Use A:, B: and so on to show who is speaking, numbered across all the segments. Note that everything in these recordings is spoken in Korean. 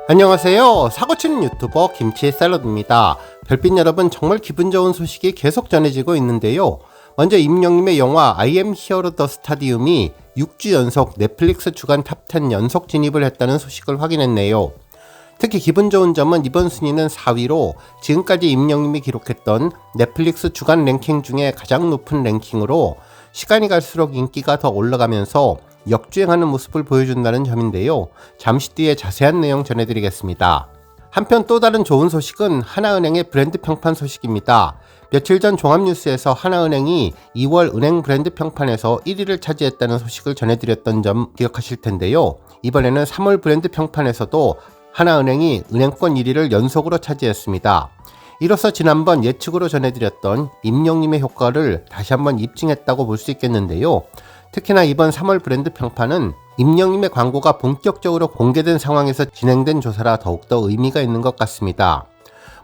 A: 안녕하세요. 사고치는 유튜버 김치의 샐러드입니다. 별빛 여러분, 정말 기분 좋은 소식이 계속 전해지고 있는데요. 먼저 임영님의 영화 I am here the stadium이 6주 연속 넷플릭스 주간 탑10 연속 진입을 했다는 소식을 확인했네요. 특히 기분 좋은 점은 이번 순위는 4위로 지금까지 임영님이 기록했던 넷플릭스 주간 랭킹 중에 가장 높은 랭킹으로 시간이 갈수록 인기가 더 올라가면서 역주행하는 모습을 보여준다는 점인데요. 잠시 뒤에 자세한 내용 전해드리겠습니다. 한편 또 다른 좋은 소식은 하나은행의 브랜드 평판 소식입니다. 며칠 전 종합뉴스에서 하나은행이 2월 은행 브랜드 평판에서 1위를 차지했다는 소식을 전해드렸던 점 기억하실 텐데요. 이번에는 3월 브랜드 평판에서도 하나은행이 은행권 1위를 연속으로 차지했습니다. 이로써 지난번 예측으로 전해드렸던 임영님의 효과를 다시 한번 입증했다고 볼 수 있겠는데요. 특히나 이번 3월 브랜드 평판은 임영님의 광고가 본격적으로 공개된 상황에서 진행된 조사라 더욱더 의미가 있는 것 같습니다.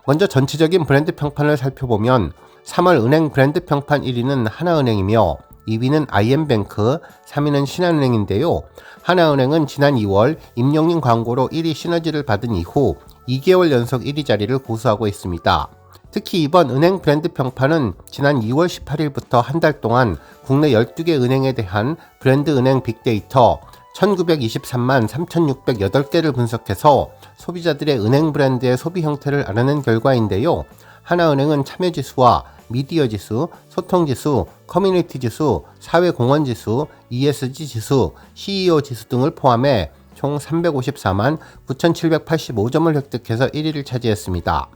A: 먼저 전체적인 브랜드 평판을 살펴보면 3월 은행 브랜드 평판 1위는 하나은행이며 2위는 IM뱅크, 3위는 신한은행인데요. 하나은행은 지난 2월 임영님 광고로 1위 시너지를 받은 이후 2개월 연속 1위 자리를 고수하고 있습니다. 특히 이번 은행 브랜드 평판은 지난 2월 18일부터 한 달 동안 국내 12개 은행에 대한 브랜드 은행 빅데이터 1923만 3608개를 분석해서 소비자들의 은행 브랜드의 소비 형태를 알아낸 결과인데요. 하나은행은 참여지수와 미디어지수, 소통지수, 커뮤니티지수, 사회공헌지수, ESG지수, CEO지수 등을 포함해 총 354만 9785점을 획득해서 1위를 차지했습니다.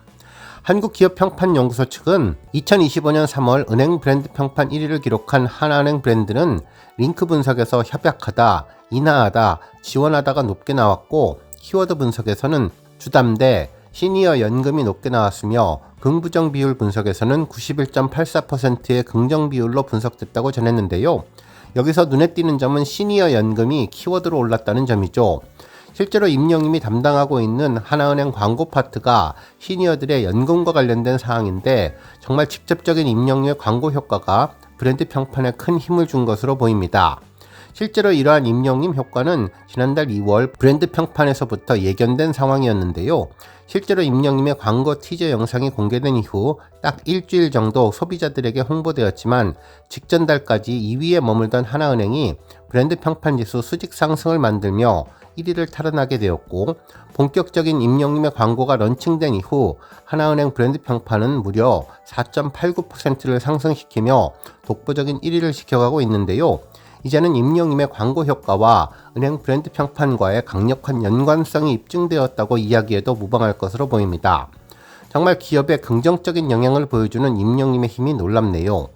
A: 한국기업평판연구소 측은 2025년 3월 은행 브랜드 평판 1위를 기록한 하나은행 브랜드는 링크 분석에서 협약하다, 인하하다, 지원하다가 높게 나왔고 키워드 분석에서는 주담대, 시니어 연금이 높게 나왔으며 긍부정 비율 분석에서는 91.84%의 긍정 비율로 분석됐다고 전했는데요. 여기서 눈에 띄는 점은 시니어 연금이 키워드로 올랐다는 점이죠. 실제로 임영님이 담당하고 있는 하나은행 광고 파트가 시니어들의 연금과 관련된 사항인데 정말 직접적인 임영님의 광고 효과가 브랜드 평판에 큰 힘을 준 것으로 보입니다. 실제로 이러한 임영님 효과는 지난달 2월 브랜드 평판에서부터 예견된 상황이었는데요. 실제로 임영님의 광고 티저 영상이 공개된 이후 딱 일주일 정도 소비자들에게 홍보되었지만 직전 달까지 2위에 머물던 하나은행이 브랜드 평판 지수 수직 상승을 만들며 1위를 탈환하게 되었고 본격적인 임영님의 광고가 런칭된 이후 하나은행 브랜드 평판은 무려 4.89%를 상승시키며 독보적인 1위를 지켜가고 있는데요. 이제는 임영님의 광고 효과와 은행 브랜드 평판과의 강력한 연관성이 입증되었다고 이야기해도 무방할 것으로 보입니다. 정말 기업에 긍정적인 영향을 보여주는 임영님의 힘이 놀랍네요.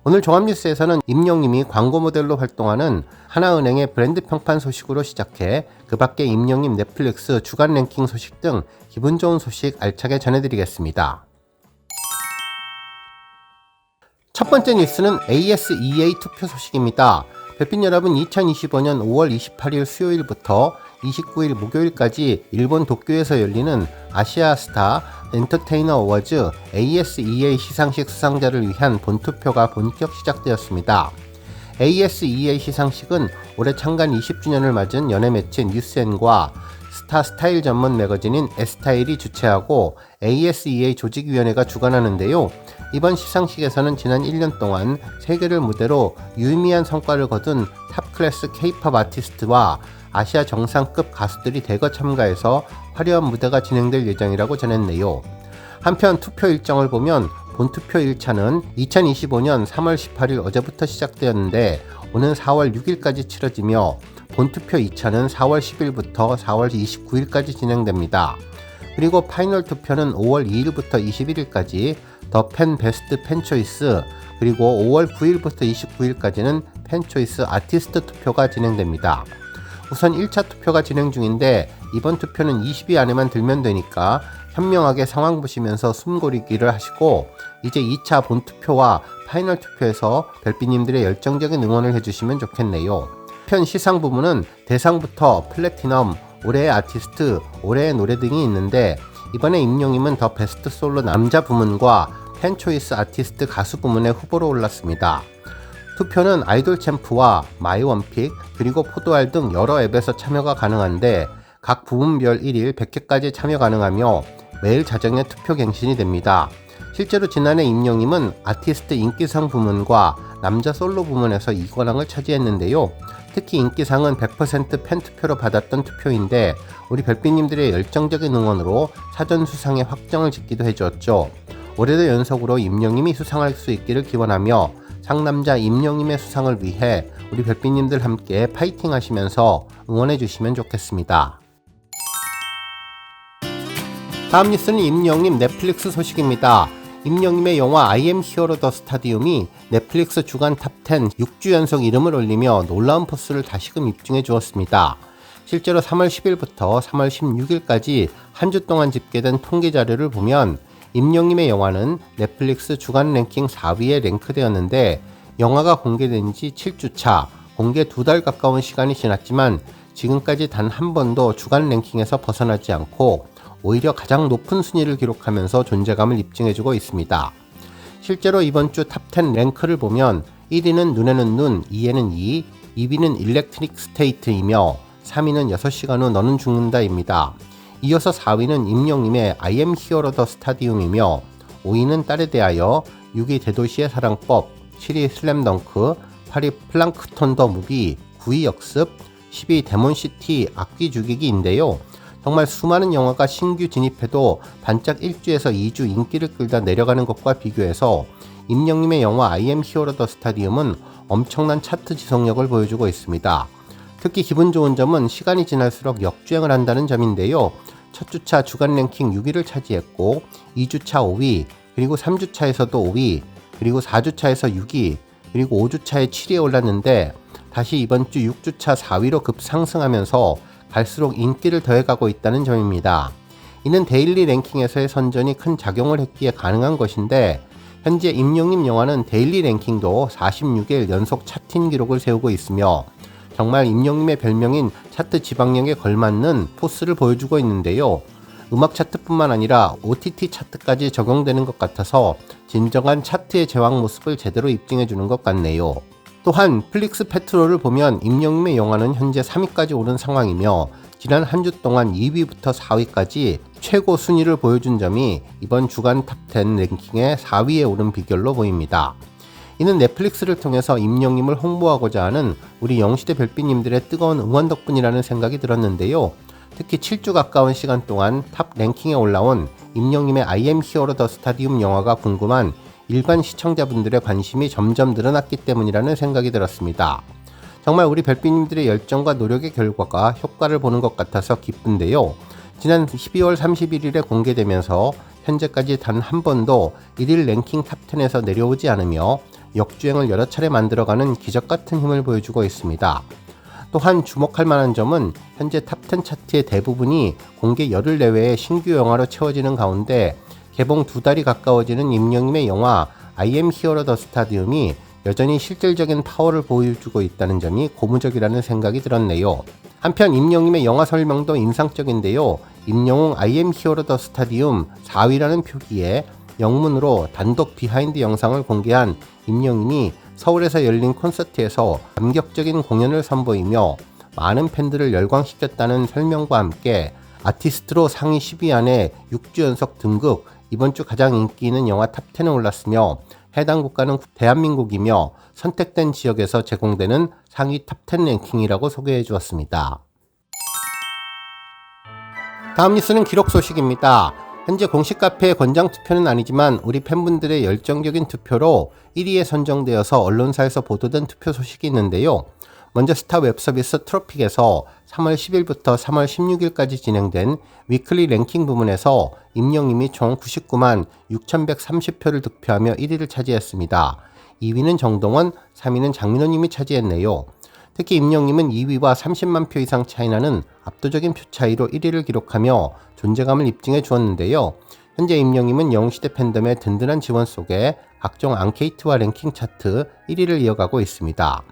A: 오늘 종합뉴스에서는 임영님이 광고 모델로 활동하는 하나은행의 브랜드 평판 소식으로 시작해 그 밖에 임영님 넷플릭스 주간 랭킹 소식 등 기분 좋은 소식 알차게 전해드리겠습니다. 첫 번째 뉴스는 ASEA 투표 소식입니다. 별빛 여러분, 2025년 5월 28일 수요일부터 29일 목요일까지 일본 도쿄에서 열리는 아시아 스타 엔터테이너 어워즈 ASEA 시상식 수상자를 위한 본투표가 본격 시작되었습니다. ASEA 시상식은 올해 창간 20주년을 맞은 연예 매체 뉴스엔과 스타 스타일 전문 매거진인 에스타일이 주최하고 ASEA 조직위원회가 주관하는데요. 이번 시상식에서는 지난 1년 동안 세계를 무대로 유의미한 성과를 거둔 탑클래스 K-POP 아티스트와 아시아 정상급 가수들이 대거 참가해서 화려한 무대가 진행될 예정이라고 전했네요. 한편 투표 일정을 보면 본투표 1차는 2025년 3월 18일 어제부터 시작되었는데 오는 4월 6일까지 치러지며 본투표 2차는 4월 10일부터 4월 29일까지 진행됩니다. 그리고 파이널 투표는 5월 2일부터 21일까지 더 팬 베스트 팬 초이스, 그리고 5월 9일부터 29일까지는 팬 초이스 아티스트 투표가 진행됩니다. 우선 1차 투표가 진행 중인데 이번 투표는 20위 안에만 들면 되니까 현명하게 상황 보시면서 숨고르기를 하시고 이제 2차 본투표와 파이널 투표에서 별빛님들의 열정적인 응원을 해주시면 좋겠네요. 편 시상 부문은 대상부터 플래티넘, 올해의 아티스트, 올해의 노래 등이 있는데 이번에 임영님은 더 베스트 솔로 남자 부문과 팬 초이스 아티스트 가수 부문에 후보로 올랐습니다. 투표는 아이돌 챔프와 마이원픽 그리고 포도알 등 여러 앱에서 참여가 가능한데 각 부문별 1일 100회까지 참여 가능하며 매일 자정에 투표 갱신이 됩니다. 실제로 지난해 임영님은 아티스트 인기상 부문과 남자 솔로 부문에서 2관왕을 차지했는데요. 특히 인기상은 100% 팬투표로 받았던 투표인데 우리 별빛님들의 열정적인 응원으로 사전 수상의 확정을 짓기도 해주었죠. 올해도 연속으로 임영님이 수상할 수 있기를 기원하며 상남자 임영님의 수상을 위해 우리 별빛님들 함께 파이팅 하시면서 응원해 주시면 좋겠습니다. 다음 뉴스는 임영님 넷플릭스 소식입니다. 임영님의 영화 I am hero the stadium이 넷플릭스 주간 탑10 6주 연속 이름을 올리며 놀라운 포스를 다시금 입증해 주었습니다. 실제로 3월 10일부터 3월 16일까지 한 주 동안 집계된 통계 자료를 보면 임영님의 영화는 넷플릭스 주간 랭킹 4위에 랭크되었는데 영화가 공개된 지 7주차, 공개 2달 가까운 시간이 지났지만 지금까지 단 한 번도 주간 랭킹에서 벗어나지 않고 오히려 가장 높은 순위를 기록하면서 존재감을 입증해주고 있습니다. 실제로 이번 주 탑10 랭크를 보면 1위는 눈에는 눈, 2위는 2위는 일렉트릭 스테이트이며 3위는 6시간 후 너는 죽는다입니다. 이어서 4위는 임영님의 I am hero the stadium이며 5위는 딸에 대하여, 6위 대도시의 사랑법, 7위 슬램덩크, 8위 플랑크톤 더 무비, 9위 역습, 10위 데몬시티 악귀 죽이기인데요. 정말 수많은 영화가 신규 진입해도 반짝 1주에서 2주 인기를 끌다 내려가는 것과 비교해서 임영님의 영화 I am hero the stadium은 엄청난 차트 지속력을 보여주고 있습니다. 특히 기분 좋은 점은 시간이 지날수록 역주행을 한다는 점인데요. 첫 주차 주간 랭킹 6위를 차지했고 2주차 5위, 그리고 3주차에서도 5위, 그리고 4주차에서 6위, 그리고 5주차에 7위에 올랐는데 다시 이번 주 6주차 4위로 급상승하면서 갈수록 인기를 더해가고 있다는 점입니다. 이는 데일리 랭킹에서의 선전이 큰 작용을 했기에 가능한 것인데 현재 임영님 영화는 데일리 랭킹도 46일 연속 차트 기록을 세우고 있으며 정말 임영님의 별명인 차트 지방령에 걸맞는 포스를 보여주고 있는데요. 음악 차트뿐만 아니라 OTT 차트까지 적용되는 것 같아서 진정한 차트의 제왕 모습을 제대로 입증해주는 것 같네요. 또한 플릭스 페트롤을 보면 임영님의 영화는 현재 3위까지 오른 상황이며 지난 한 주 동안 2위부터 4위까지 최고 순위를 보여준 점이 이번 주간 탑10 랭킹의 4위에 오른 비결로 보입니다. 이는 넷플릭스를 통해서 임영님을 홍보하고자 하는 우리 영시대 별빛님들의 뜨거운 응원 덕분이라는 생각이 들었는데요. 특히 7주 가까운 시간 동안 탑 랭킹에 올라온 임영님의 I am hero the stadium 영화가 궁금한 일반 시청자분들의 관심이 점점 늘어났기 때문이라는 생각이 들었습니다. 정말 우리 별빛님들의 열정과 노력의 결과가 효과를 보는 것 같아서 기쁜데요. 지난 12월 31일에 공개되면서 현재까지 단 한 번도 1일 랭킹 탑10에서 내려오지 않으며 역주행을 여러 차례 만들어가는 기적같은 힘을 보여주고 있습니다. 또한 주목할 만한 점은 현재 탑10 차트의 대부분이 공개 열흘 내외에 신규 영화로 채워지는 가운데 개봉 2달이 가까워지는 임영님의 영화 I am hero the stadium이 여전히 실질적인 파워를 보여주고 있다는 점이 고무적이라는 생각이 들었네요. 한편 임영님의 영화 설명도 인상적인데요. 임영웅 I am hero the stadium 4위라는 표기에 영문으로 단독 비하인드 영상을 공개한 임영님이 서울에서 열린 콘서트에서 감격적인 공연을 선보이며 많은 팬들을 열광시켰다는 설명과 함께 아티스트로 상위 10위 안에 6주 연속 등극, 이번 주 가장 인기 있는 영화 탑10에 올랐으며 해당 국가는 대한민국이며 선택된 지역에서 제공되는 상위 탑10 랭킹이라고 소개해 주었습니다. 다음 뉴스는 기록 소식입니다. 현재 공식 카페의 권장 투표는 아니지만 우리 팬분들의 열정적인 투표로 1위에 선정되어서 언론사에서 보도된 투표 소식이 있는데요. 먼저 스타 웹서비스 트로픽에서 3월 10일부터 3월 16일까지 진행된 위클리 랭킹 부문에서 임영님이 총 99만 6,130표를 득표하며 1위를 차지했습니다. 2위는 정동원, 3위는 장민호님이 차지했네요. 특히 임영님은 2위와 30만 표 이상 차이나는 압도적인 표 차이로 1위를 기록하며 존재감을 입증해 주었는데요. 현재 임영님은 영시대 팬덤의 든든한 지원 속에 각종 앙케이트와 랭킹 차트 1위를 이어가고 있습니다.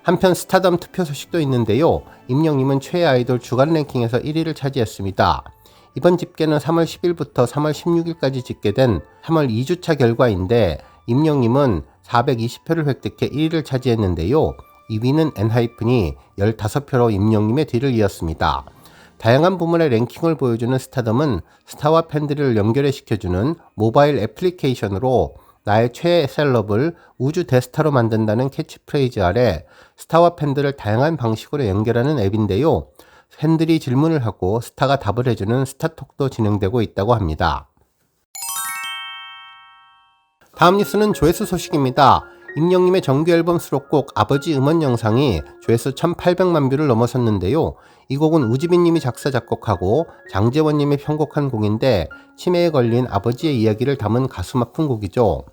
A: 한편 스타덤 투표 소식도 있는데요. 임영님은 최애 아이돌 주간 랭킹에서 1위를 차지했습니다. 이번 집계는 3월 10일부터 3월 16일까지 집계된 3월 2주차 결과인데 임영님은 420표를 획득해 1위를 차지했는데요. 2위는 엔하이픈이 15표로 임영님의 뒤를 이었습니다. 다양한 부문의 랭킹을 보여주는 스타덤은 스타와 팬들을 연결시켜주는 모바일 애플리케이션으로 나의 최애 셀럽을 우주 대스타로 만든다는 캐치프레이즈 아래 스타와 팬들을 다양한 방식으로 연결하는 앱인데요. 팬들이 질문을 하고 스타가 답을 해주는 스타톡도 진행되고 있다고 합니다. 다음 뉴스는 조회수 소식입니다. 임영님의 정규앨범 수록곡 아버지 음원 영상이 조회수 1800만 뷰를 넘어섰는데요. 이 곡은 우지빈님이 작사 작곡하고 장재원님이 편곡한 곡인데 치매에 걸린 아버지의 이야기를 담은 가슴 아픈 곡이죠.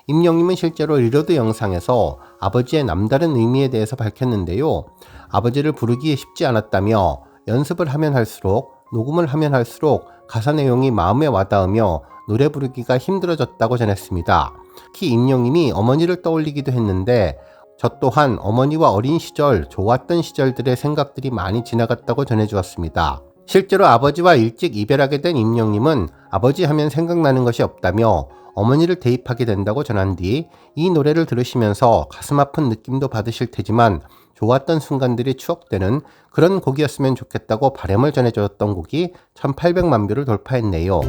A: 임영님은 실제로 리로드 영상에서 아버지의 남다른 의미에 대해서 밝혔는데요. 아버지를 부르기 쉽지 않았다며 연습을 하면 할수록 녹음을 하면 할수록 가사 내용이 마음에 와닿으며 노래 부르기가 힘들어졌다고 전했습니다. 특히 임영님이 어머니를 떠올리기도 했는데 저 또한 어머니와 어린 시절 좋았던 시절들의 생각들이 많이 지나갔다고 전해주었습니다. 실제로 아버지와 일찍 이별하게 된 임영님은 아버지 하면 생각나는 것이 없다며 어머니를 대입하게 된다고 전한 뒤 이 노래를 들으시면서 가슴 아픈 느낌도 받으실 테지만 좋았던 순간들이 추억되는 그런 곡이었으면 좋겠다고 바람을 전해주었던 곡이 1800만 뷰를 돌파했네요.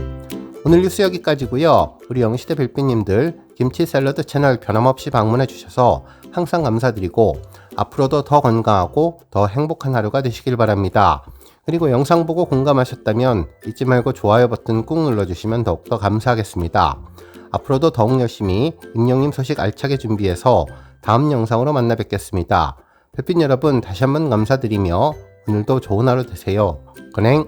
A: 오늘 뉴스 여기까지고요. 우리 영시대 별빛님들 김치 샐러드 채널 변함없이 방문해 주셔서 항상 감사드리고 앞으로도 더 건강하고 더 행복한 하루가 되시길 바랍니다. 그리고 영상 보고 공감하셨다면 잊지 말고 좋아요 버튼 꾹 눌러주시면 더욱더 감사하겠습니다. 앞으로도 더욱 열심히 임영님 소식 알차게 준비해서 다음 영상으로 만나 뵙겠습니다. 별빛 여러분 다시 한번 감사드리며 오늘도 좋은 하루 되세요. 건행!